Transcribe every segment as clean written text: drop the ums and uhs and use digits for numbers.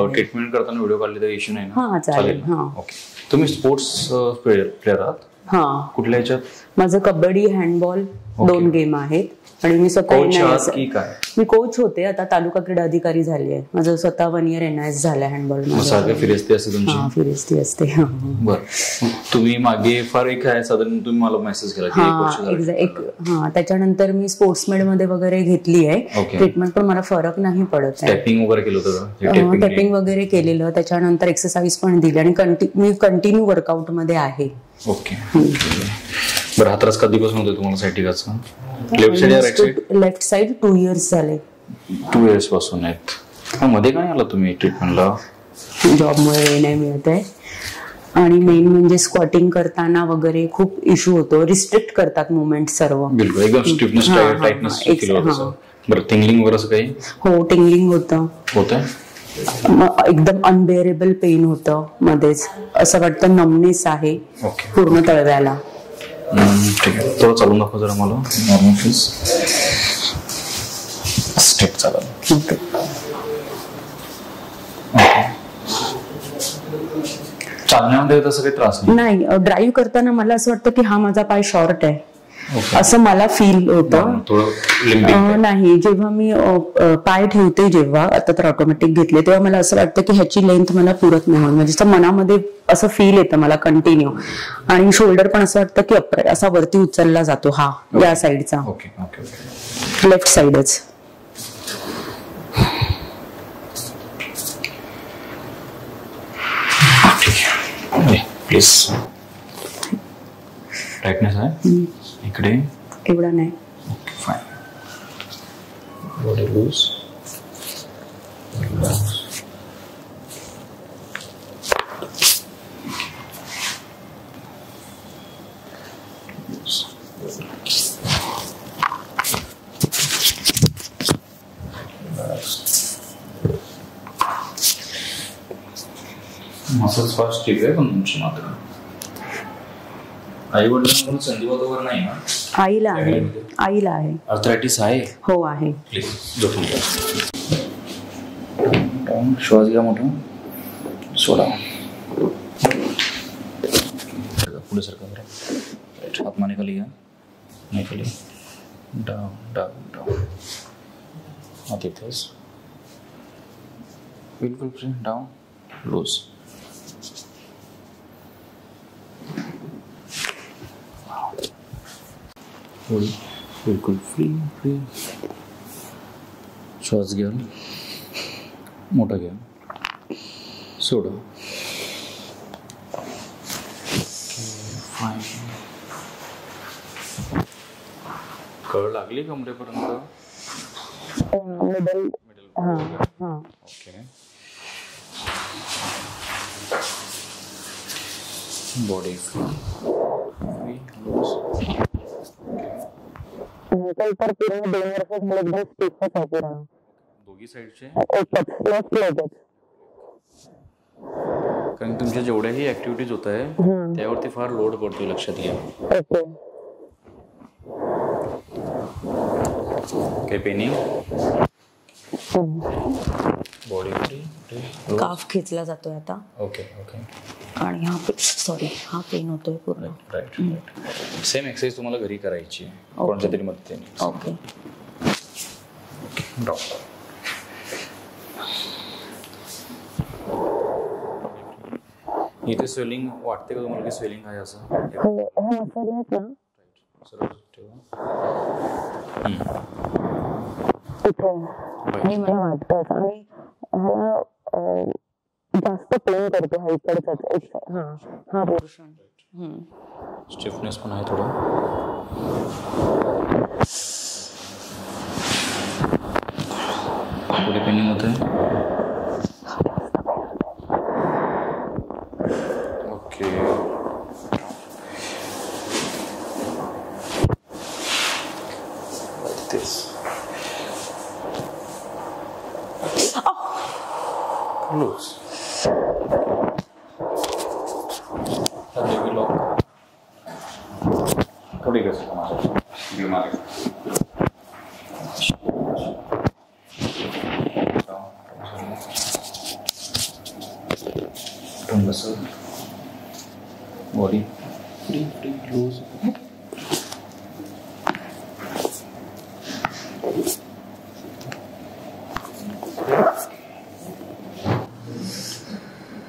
Treatment करताना video काढले तर इश्यू नाही ना? हा चालेल. ओके. तुम्ही स्पोर्ट्स प्लेअर आहात? हा. कुठल्या ह्याच्यात? माझं कबड्डी, हँडबॉल 2 गेम आहेत आणि मी स्वतः मी कोच होते. आता तालुका क्रीडा अधिकारी झाली आहे. माझं स्वतः 1 year NIS झालंय हँडबॉल. फिरस्ती असते तुमची? फिरस्ती असते. बरं. तुम्ही मागे फार एक आहे साधारण तुम्ही मला मेसेज केला त्याच्यानंतर मी स्पोर्ट्समेड मध्ये वगैरे घेतली आहे ट्रीटमेंट, पण मला फरक नाही पडत आहे. टॅपिंग वगैरे केलं होतं? टॅपिंग वगैरे केलेलं, त्याच्यानंतर एक्सरसाइज पण दिली आणि मी कंटिन्यू वर्कआउट मध्ये आहे. ओके. बरं, हा त्रास कधीपासून होतो तुम्हाला सायटिकाचा? लेफ्ट साइड या right side? Left side 2 years झाले. 2 years पासून आहेत. मध्ये काय आला तुम्ही ट्रीटमेंटला? जॉबमुळे वेळ नाही मिळत आहे आणि मेन म्हणजे स्क्वॉटिंग करताना वगैरे खूप इश्यू होतो. रिस्ट्रिक्ट करतात मुवमेंट सर्व. बिलकुल, एकदम स्टिफनेस टाइटनेस फील होतं. बरं, टिंगलिंग वगैरे असं काही? हो, टिंगलिंग होतं. एकदम अनबेअरेबल पेन होतं मध्येच. असं वाटतं नमनेस आहे पूर्ण तळव्याला. ठीक आहे, थोडं चालून दाखव जरा मला. नॉर्मल फीस स्ट्रेट चालेल. चालण्यामध्ये तसं काही त्रास नाही. ड्राईव्ह करताना मला असं वाटतं की हा माझा पाय शॉर्ट आहे असं मला फील होतं. नाही, जेव्हा मी पाय ठेवते जेव्हा आता तर ऑटोमॅटिक घेतले तेव्हा मला असं वाटतं की ह्याची लेंथ मला पुरत नाही, म्हणजे मनामध्ये असं फील येतं मला कंटिन्यू. आणि शोल्डर पण असं वाटतं की असा वरती उचलला जातो हा या साईडचा. लेफ्ट साईडच. प्लीज. टाइटनेस आहे इकडे? एवढा नाही. Okay, fine. Body loose. Muscles fast ठीक आहे पण तुमची मात्र. आई वडिलांना संधिवात वगैरे नाही ना? आईला आहे. आईला आहे. आर्थरायटिस आहे? हो आहे. प्लीज झोपून घ्या. श्वास घ्या मोठा, सोडा. पुढे सरका जरा. हात माने खाली घ्या, नाही खाली. Down down down. हात इथेच बिलकुल फ्री. Down, loose. बिलकुल फ्री फ्री. श्वास घ्या, मोठा घ्या, सोडा. फाईन. कळ लागली कमरेपर्यंत? Middle. Okay. Body free free, loose. तर पूर्ण 2 वर्ष मला एकदम स्टिफच आहे पूर्ण. दोघी साईडचे? लेफ्ट लेगच. कारण तुमच्या जेवढ्याही ऍक्टिव्हिटीज होत आहे त्यावरती फार लोड पडतो, लक्षात घ्या. काही पेनिंग? Body free. काफ खेचला जातोय आता. Okay okay. आणि हा पेन होतोय पूर्ण. Right right. सेम एक्सरसाइज तुम्हाला घरी करायची कोणत्या तरी मदतीने. ओके. इथे स्वेलिंग वाटते का तुम्हाला की स्वेलिंग आहे असं? सरळ ठेवा. हे मला वाटतं आणि जास्त पेन करतो हा इकडचाच. हा पोर्शन. स्टिफनेस पण आहे थोडं. पुढे पेनिंग होत आहे. ओके. तेच लूज. थोड़ी कैसे बीमारी उठून बस, body free free loose.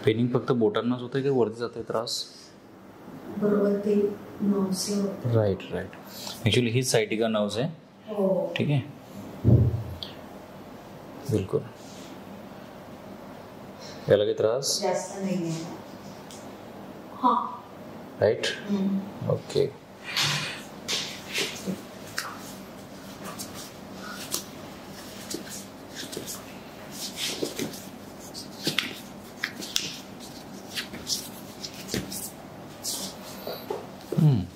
Paining फक्त बोटांनाच होतंय की वरती जाते त्रास? बरोबर ते राईट राईट. ॲक्च्युली हीच सायटिका नर्व्स आहे. ठीक आहे, बिलकुल. याला काही त्रास जास्त नाही. Right. Okay.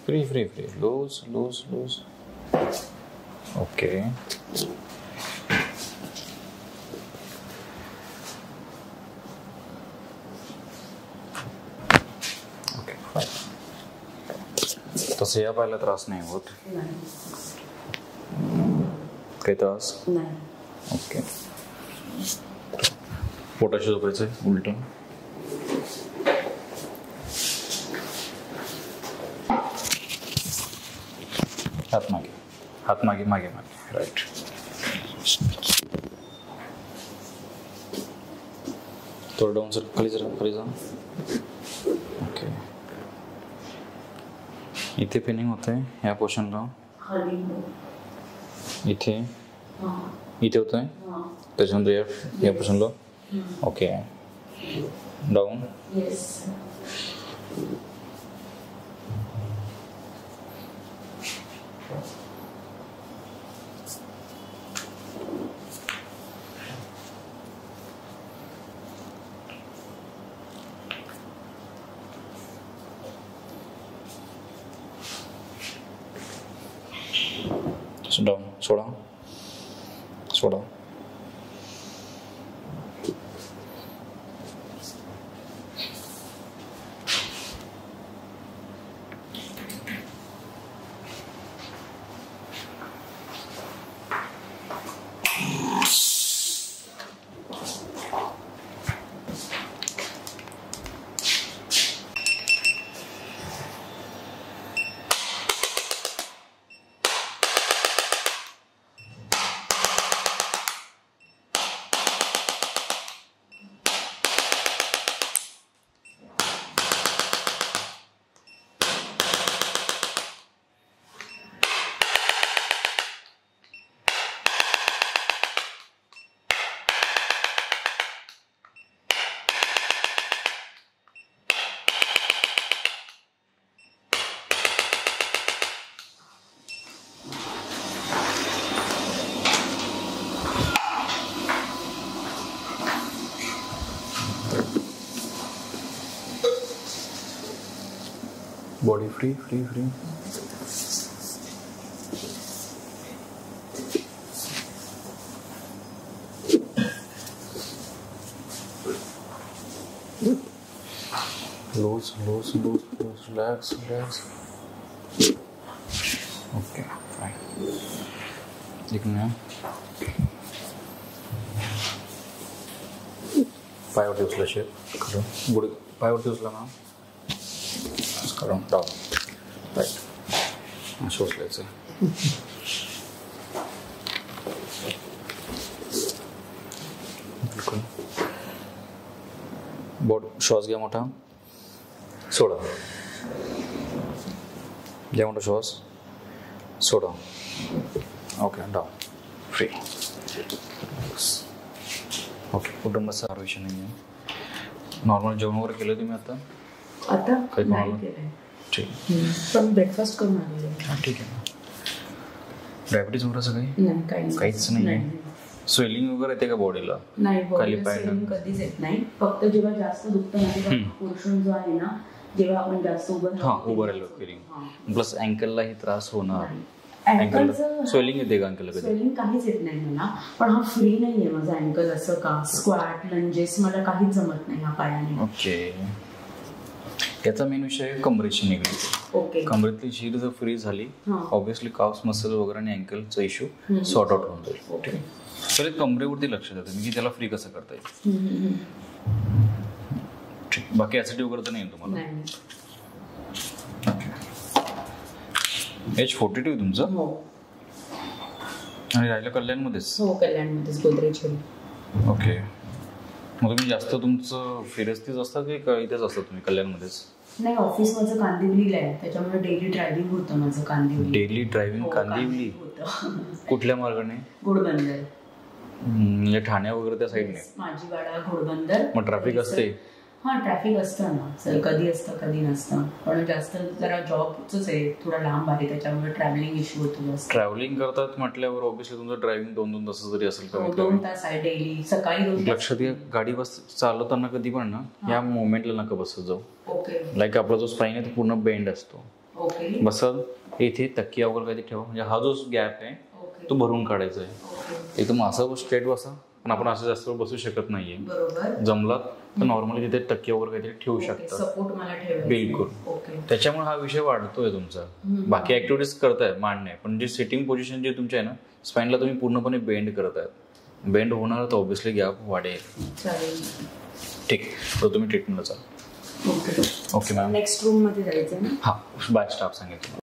Free free free loose loose loose. Okay. Okay fine. तसं या पाहायला त्रास नाही होत? काही त्रास नाही. ओके. पोटाशी झोपायचं आहे उलट. हात मागे, हात मागे मागे मागे. राईट. थोडं डाऊन सर, खाली जरा खाली जा. ओके. इथे पेनिंग होत आहे या पोर्शनला, इथे इथे होत आहे, त्याच्यानंतर या पोर्शनला. ओके. डाऊन. डाऊन. सोडा सोडा. Body free free free. Loose loose loose loose. Relax relax. Okay fine. इकडनं पायावरती उचला शेप करून, गुड पायावरती उचला ना करून डाऊन. राईट. असं उचलायचं. बिलकुल. बोट श्वास घ्या मोठा, सोडा. घ्या मोठा श्वास, सोडा. ओके. डाऊन. फ्री. ओके. कुटुंबाचा आरोग्य नाही आहे. नॉर्मल जेवण वगैरे केलं तुम्ही आता? आता नाही केलंय. ठीक. पण ब्रेकफास्ट करून आलेले. ठीक आहे. डायबिटीज वगैरे असं नाही? काहीच नाही. स्वेलिंग वगैरे येते का बॉडीला? नाही, बॉडीला स्वेलिंग कधीच येत नाही. फक्त जेव्हा जास्त दुखतं ना तेव्हा पोर्शन जो आहे ना, जेव्हा आपण जास्त उभं राहिलो फिलिंग. प्लस अँकललाही त्रास होणार. अँकलचं स्वेलिंग येते का अँकल? स्वेलिंग काहीच येत नाही मला, पण हा फ्री नाहीये माझा अँकल. असं का स्क्वॅट लंजेस मला काहीच जमत नाही ह्या पायाने. ओके. याचा मेन विषय आहे कमरेची निगडीत. ओके. कमरेतली शीर जर फ्री झाली, ऑब्व्हियसली काफ्स मसल वगैरे आणि अँकलचा इश्यू सॉर्ट आउट होऊन जाईल. ओके. तर कमरेवरती लक्ष द्या तुम्ही की त्याला फ्री कसं करता येईल. ठीक. बाकी ऍसिडिटी वगैरे तर नाही तुम्हाला? नाही. एज 42 तुमचं? हो. आणि राहिलं कल्याणमध्येच? हो, कल्याणमध्येच, गोदरेज. ओके. मग तुम्ही जास्त तुमचं फिरस्तीच असतं की इथेच असतं तुम्ही कल्याणमध्येच? नाही, ऑफिस माझं कांदिवलीला आहे, त्याच्यामुळे डेली ड्रायव्हिंग होतं माझं कांदिवली. Daily driving Kandivali? कुठल्या मार्गाने? घोडबंदर. म्हणजे ठाणे वगैरे त्या साईडने? माझीवाडा, घोडबंदर. मग ट्रॅफिक असते? हा, ट्रॅफिक असतं ना सर, कधी असतं कधी नसतं, पण जास्त जरा जॉबच आहे, थोडा लांब आहे, त्याच्यामुळे ट्रॅव्हलिंग इश्यू होतो. ट्रॅव्हलिंग करतात म्हटल्यावर ऑब्व्हियसली तुमचं ड्रायव्हिंग 2-2 तास जरी असेल तर 2 तास आहे डेली. सकाळी 2 तास. लक्षात घ्या, गाडी बस चालवताना कधी पण ना या मोमेंटला नका बसत जाऊ. ओके. लाईक आपला जो स्पाईन आहे तो पूर्ण बेंड असतो. ओके. बसल इथे तकिया वगैरे काहीतरी ठेवा, म्हणजे हा जो गॅप आहे तो भरून काढायचा आहे. एकदम असं स्ट्रेट बसा, पण आपण असं जास्त बसू शकत नाहीये. बरोबर. जमलात तर नॉर्मली तिथे तकिया वगैरे काहीतरी ठेवू शकता. सपोर्ट मला ठेवायचा. बिलकुल. त्याच्यामुळे हा विषय वाढतोय तुमचा. बाकी ऍक्टिव्हिटीज करताय मांडणे, पण जे सिटिंग पोझिशन जे तुमची आहे ना, स्पाईनला तुम्ही पूर्णपणे बेंड करत आहेत. बेंड होणार तर ऑब्व्हियसली गॅप वाढेल. चालेल. ठीक, तर तुम्ही ट्रीटमेंटला चाल. Okay. Okay ma'am. Next room मध्ये जायचं ना? हा, बाय स्टाफ सांगितलं.